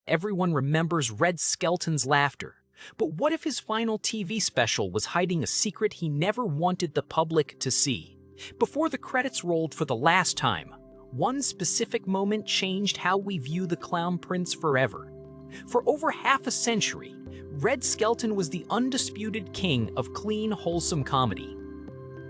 everyone remembers Red Skelton's laughter. But what if his final TV special was hiding a secret he never wanted the public to see? Before the credits rolled for the last time, one specific moment changed how we view the Clown Prince forever. For over half a century, Red Skelton was the undisputed king of clean, wholesome comedy.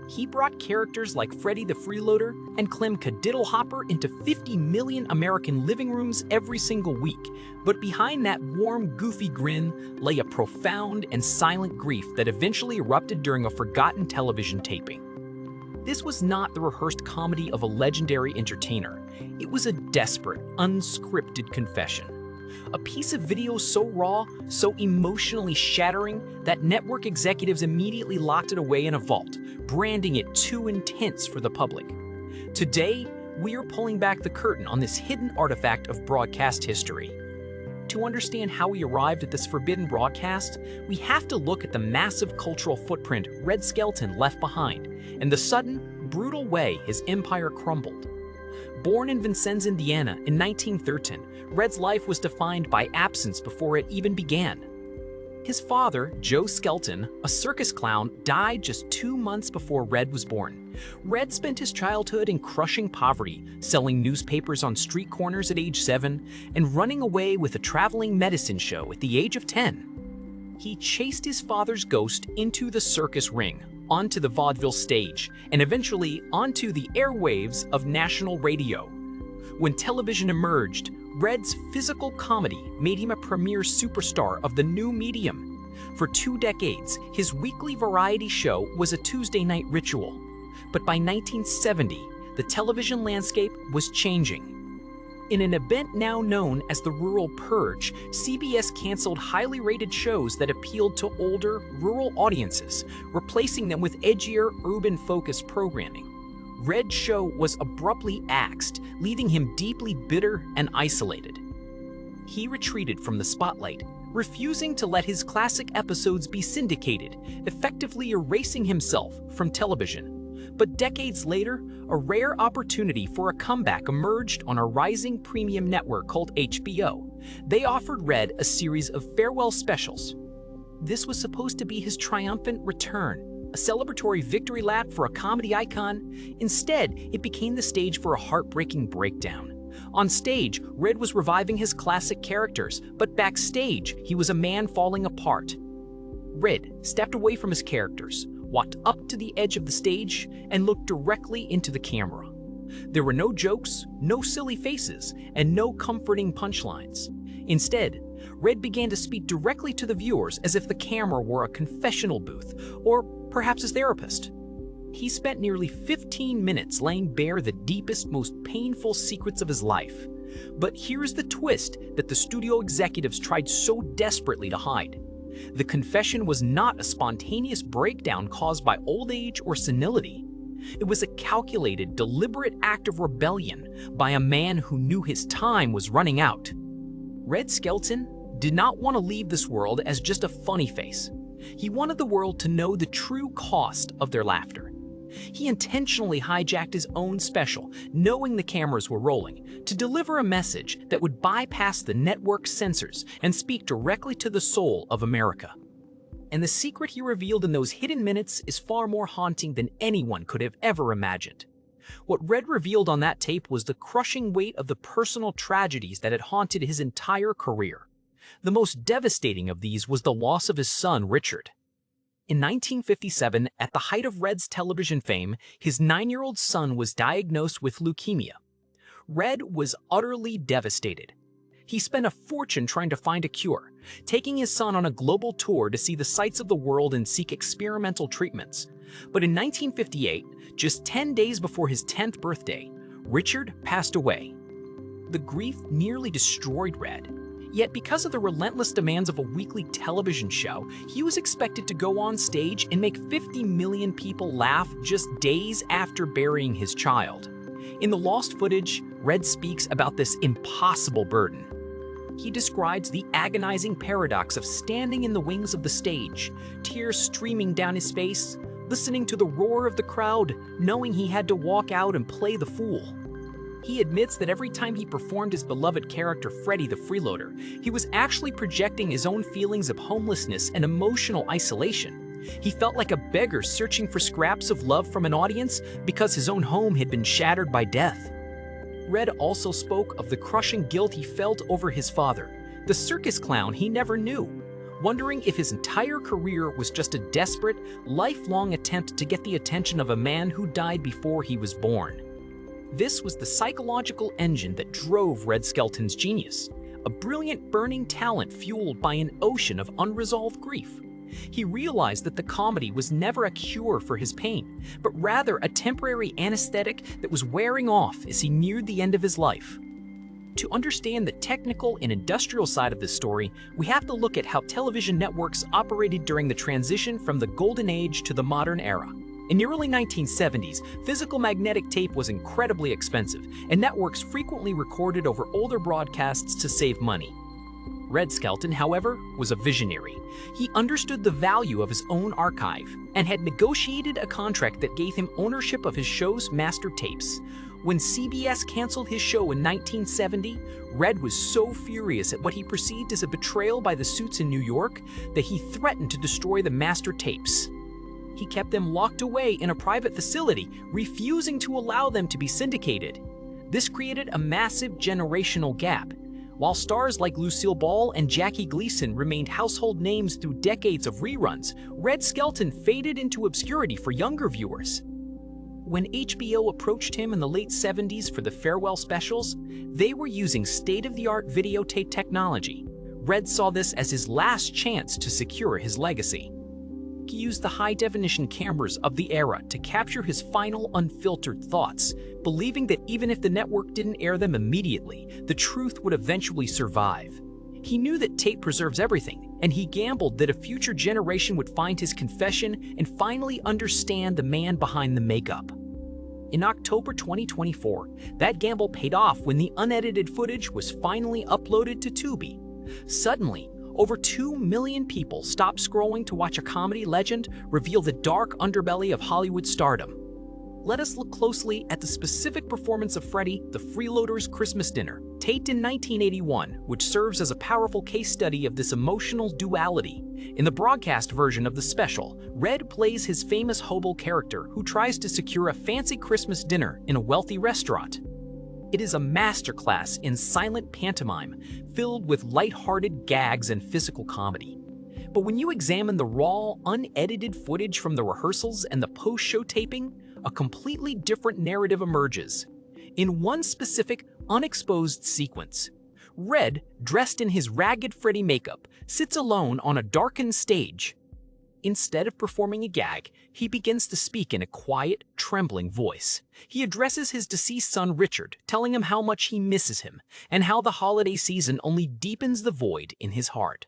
He brought characters like Freddie the Freeloader and Clem Cadiddlehopper into 50 million American living rooms every single week. But behind that warm, goofy grin lay a profound and silent grief that eventually erupted during a forgotten television taping. This was not the rehearsed comedy of a legendary entertainer. It was a desperate, unscripted confession. A piece of video so raw, so emotionally shattering, that network executives immediately locked it away in a vault, branding it too intense for the public. Today, we are pulling back the curtain on this hidden artifact of broadcast history. To understand how we arrived at this forbidden broadcast, we have to look at the massive cultural footprint Red Skelton left behind and the sudden, brutal way his empire crumbled. Born in Vincennes, Indiana in 1913, Red's life was defined by absence before it even began. His father, Joe Skelton, a circus clown, died just 2 months before Red was born. Red spent his childhood in crushing poverty, selling newspapers on street corners at age 7, and running away with a traveling medicine show at the age of 10. He chased his father's ghost into the circus ring, onto the vaudeville stage, and eventually onto the airwaves of national radio. When television emerged, Red's physical comedy made him a premier superstar of the new medium. For 2 decades, his weekly variety show was a Tuesday night ritual. But by 1970, the television landscape was changing. In an event now known as the Rural Purge, CBS canceled highly rated shows that appealed to older, rural audiences, replacing them with edgier, urban-focused programming. Red's show was abruptly axed, leaving him deeply bitter and isolated. He retreated from the spotlight, refusing to let his classic episodes be syndicated, effectively erasing himself from television. But decades later, a rare opportunity for a comeback emerged on a rising premium network called HBO. They offered Red a series of farewell specials. This was supposed to be his triumphant return, a celebratory victory lap for a comedy icon. Instead, it became the stage for a heartbreaking breakdown. On stage, Red was reviving his classic characters, but backstage, he was a man falling apart. Red stepped away from his characters, walked up to the edge of the stage, and looked directly into the camera. There were no jokes, no silly faces, and no comforting punchlines. Instead, Red began to speak directly to the viewers as if the camera were a confessional booth, or perhaps his therapist. He spent nearly 15 minutes laying bare the deepest, most painful secrets of his life. But here's the twist that the studio executives tried so desperately to hide. The confession was not a spontaneous breakdown caused by old age or senility. It was a calculated, deliberate act of rebellion by a man who knew his time was running out. Red Skelton did not want to leave this world as just a funny face. He wanted the world to know the true cost of their laughter. He intentionally hijacked his own special, knowing the cameras were rolling, to deliver a message that would bypass the network's censors and speak directly to the soul of America. And the secret he revealed in those hidden minutes is far more haunting than anyone could have ever imagined. What Red revealed on that tape was the crushing weight of the personal tragedies that had haunted his entire career. The most devastating of these was the loss of his son, Richard. In 1957, at the height of Red's television fame, his 9-year-old son was diagnosed with leukemia. Red was utterly devastated. He spent a fortune trying to find a cure, taking his son on a global tour to see the sights of the world and seek experimental treatments. But in 1958, just 10 days before his 10th birthday, Richard passed away. The grief nearly destroyed Red. Yet because of the relentless demands of a weekly television show, he was expected to go on stage and make 50 million people laugh just days after burying his child. In the lost footage, Red speaks about this impossible burden. He describes the agonizing paradox of standing in the wings of the stage, tears streaming down his face, listening to the roar of the crowd, knowing he had to walk out and play the fool. He admits that every time he performed his beloved character Freddie the Freeloader, he was actually projecting his own feelings of homelessness and emotional isolation. He felt like a beggar searching for scraps of love from an audience because his own home had been shattered by death. Red also spoke of the crushing guilt he felt over his father, the circus clown he never knew, wondering if his entire career was just a desperate, lifelong attempt to get the attention of a man who died before he was born. This was the psychological engine that drove Red Skelton's genius, a brilliant burning talent fueled by an ocean of unresolved grief. He realized that the comedy was never a cure for his pain, but rather a temporary anesthetic that was wearing off as he neared the end of his life. To understand the technical and industrial side of this story, we have to look at how television networks operated during the transition from the golden age to the modern era. In the early 1970s, physical magnetic tape was incredibly expensive, and networks frequently recorded over older broadcasts to save money. Red Skelton, however, was a visionary. He understood the value of his own archive and had negotiated a contract that gave him ownership of his show's master tapes. When CBS canceled his show in 1970, Red was so furious at what he perceived as a betrayal by the suits in New York that he threatened to destroy the master tapes. He kept them locked away in a private facility, refusing to allow them to be syndicated. This created a massive generational gap. While stars like Lucille Ball and Jackie Gleason remained household names through decades of reruns, Red Skelton faded into obscurity for younger viewers. When HBO approached him in the late 70s for the farewell specials, they were using state-of-the-art videotape technology. Red saw this as his last chance to secure his legacy. He used the high-definition cameras of the era to capture his final unfiltered thoughts, believing that even if the network didn't air them immediately, the truth would eventually survive. He knew that tape preserves everything, and he gambled that a future generation would find his confession and finally understand the man behind the makeup. In October 2024, that gamble paid off when the unedited footage was finally uploaded to Tubi. Suddenly, over 2 million people stopped scrolling to watch a comedy legend reveal the dark underbelly of Hollywood stardom. Let us look closely at the specific performance of Freddie the Freeloader's Christmas dinner, taped in 1981, which serves as a powerful case study of this emotional duality. In the broadcast version of the special, Red plays his famous hobo character who tries to secure a fancy Christmas dinner in a wealthy restaurant. It is a masterclass in silent pantomime, filled with light-hearted gags and physical comedy. But when you examine the raw, unedited footage from the rehearsals and the post-show taping, a completely different narrative emerges. In one specific, unexposed sequence, Red, dressed in his ragged Freddy makeup, sits alone on a darkened stage. Instead of performing a gag, he begins to speak in a quiet, trembling voice. He addresses his deceased son Richard, telling him how much he misses him and how the holiday season only deepens the void in his heart.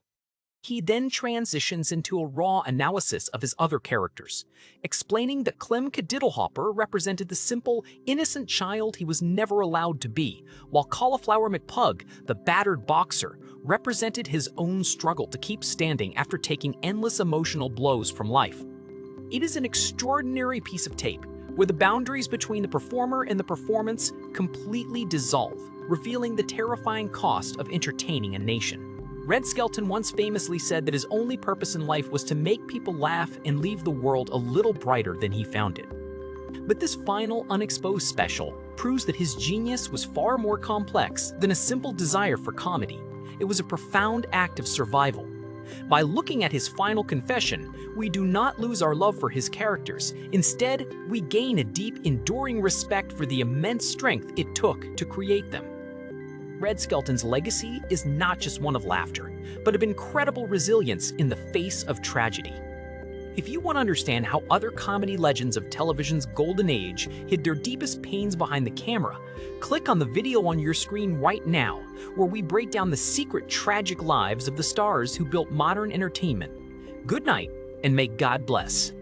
He then transitions into a raw analysis of his other characters, explaining that Clem Kadiddlehopper represented the simple, innocent child he was never allowed to be, while Cauliflower McPug, the battered boxer, represented his own struggle to keep standing after taking endless emotional blows from life. It is an extraordinary piece of tape, where the boundaries between the performer and the performance completely dissolve, revealing the terrifying cost of entertaining a nation. Red Skelton once famously said that his only purpose in life was to make people laugh and leave the world a little brighter than he found it. But this final Unexposed special proves that his genius was far more complex than a simple desire for comedy. It was a profound act of survival. By looking at his final confession, we do not lose our love for his characters. Instead, we gain a deep, enduring respect for the immense strength it took to create them. Red Skelton's legacy is not just one of laughter, but of incredible resilience in the face of tragedy. If you want to understand how other comedy legends of television's golden age hid their deepest pains behind the camera, click on the video on your screen right now, where we break down the secret tragic lives of the stars who built modern entertainment. Good night, and may God bless.